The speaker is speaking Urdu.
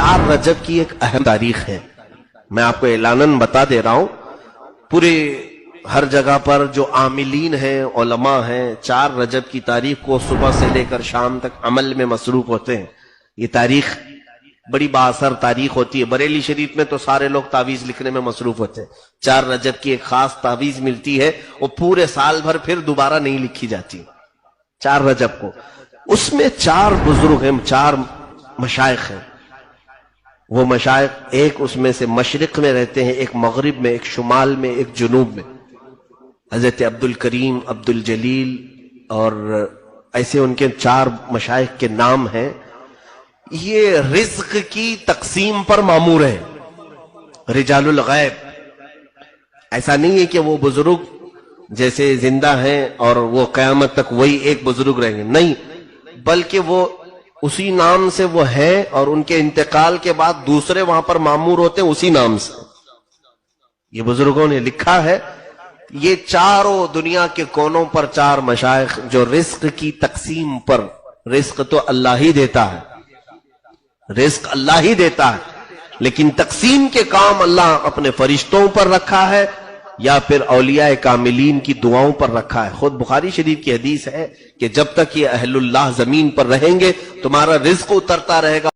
4 رجب کی ایک اہم تاریخ ہے. میں آپ کو اعلاناً بتا دے رہا ہوں، پورے ہر جگہ پر جو عاملین ہیں، علماء ہیں، 4 رجب کی تاریخ کو صبح سے لے کر شام تک عمل میں مصروف ہوتے ہیں. یہ تاریخ بڑی بااثر تاریخ ہوتی ہے. بریلی شریف میں تو سارے لوگ تعویذ لکھنے میں مصروف ہوتے ہیں. 4 رجب کی ایک خاص تعویذ ملتی ہے، وہ پورے سال بھر پھر دوبارہ نہیں لکھی جاتی. 4 رجب کو اس میں 4 بزرگ ہیں، 4 مشائخ ہیں. وہ مشائخ ایک اس میں سے مشرق میں رہتے ہیں، ایک مغرب میں، ایک شمال میں، ایک جنوب میں. حضرت عبد الکریم، عبد الجلیل، اور ایسے ان کے 4 مشائخ کے نام ہیں. یہ رزق کی تقسیم پر مامور ہیں، رجال الغیب. ایسا نہیں ہے کہ وہ بزرگ جیسے زندہ ہیں اور وہ قیامت تک وہی ایک بزرگ رہیں گے، نہیں، بلکہ وہ اسی نام سے وہ ہے اور ان کے انتقال کے بعد دوسرے وہاں پر مامور ہوتے ہیں اسی نام سے. یہ بزرگوں نے لکھا ہے. یہ چاروں دنیا کے کونوں پر 4 مشائخ جو رزق کی تقسیم پر، رزق تو اللہ ہی دیتا ہے، رزق اللہ ہی دیتا ہے، لیکن تقسیم کے کام اللہ اپنے فرشتوں پر رکھا ہے یا پھر اولیاء کاملین کی دعاؤں پر رکھا ہے. خود بخاری شریف کی حدیث ہے کہ جب تک یہ اہل اللہ زمین پر رہیں گے تمہارا رزق اترتا رہے گا.